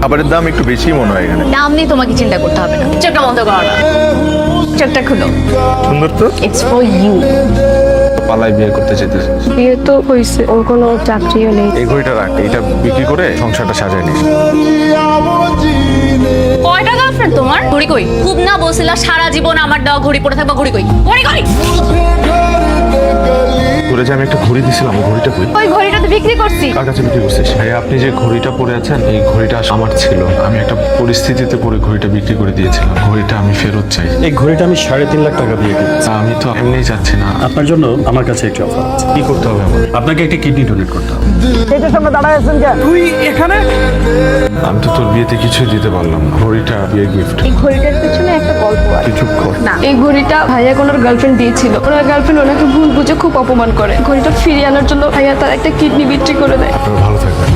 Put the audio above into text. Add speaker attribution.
Speaker 1: খাবারের দাম একটু বেশি মনে হয় এখানে।
Speaker 2: দাম নিয়ে তোমাকে চিন্তা করতে হবে না। চোখটা বন্ধ করো না, চোখটা খুলো।
Speaker 1: সুন্দর তো।
Speaker 2: It's for you.
Speaker 1: পালাই বিয়ে করতে চাইতেছে।
Speaker 3: বিয়ে তো হয়েছে, ওর কোনো চাকরিও নেই।
Speaker 1: এই ঘড়িটা রাখ, এটা বিক্রি করে সংসারটা সাজায় নিস।
Speaker 2: কয়টা গার্লফ্রেন্ড তোমার? ঘড়ি কই? খুব না বলছিলা সারা জীবন আমার দেওয়া ঘড়ি পরে থাকবা, ঘড়ি কই? ঘড়ি কই?
Speaker 1: তোরে যে আমি একটা ঘড়ি দিছিলাম, ওই ঘড়িটা কই?
Speaker 2: ওই ঘড়িটা তো বিক্রি করছি।
Speaker 1: কার কাছে বিক্রি করছিস? ভাই, আপনি যে ঘড়িটা পরে আছেন, এই ঘড়িটা আমার ছিল। আমি একটা পরিস্থিতিতে পরে ঘড়িটা বিক্রি করে দিয়েছিলাম। ঘড়িটা আমি ফেরত চাই।
Speaker 4: এই ঘড়িটা আমি 3.5 লাখ টাকা দিয়ে কিনেছি।
Speaker 1: আমি তো এমনিই চাচ্ছি না।
Speaker 4: আপনার জন্য আমার কাছে একটি অফার আছে।
Speaker 1: কি করতে হবে আমার?
Speaker 4: আপনাকে একটা কিডনি ডোনেট করতে হবে।
Speaker 1: আমি তো তোর বিয়েতে কিছুই দিতে পারলাম না। ঘড়িটা বিয়ে গিফট।
Speaker 3: এই ঘড়িটার পেছনে একটা গল্প আছে।
Speaker 1: তুই চুপ কর।
Speaker 3: না, এই ঘড়িটা ভাইয়া ওনার গার্লফ্রেন্ড দিয়েছিল। ওনার গার্লফ্রেন্ড ওনাকে ভুল বুঝে খুব অপমান করে। ঘড়িটা ফিরিয়ে আনার জন্য ভাইয়া তার একটা কিডনি বিক্রি করে দেয়।
Speaker 1: আপনারা ভালো থাকবেন।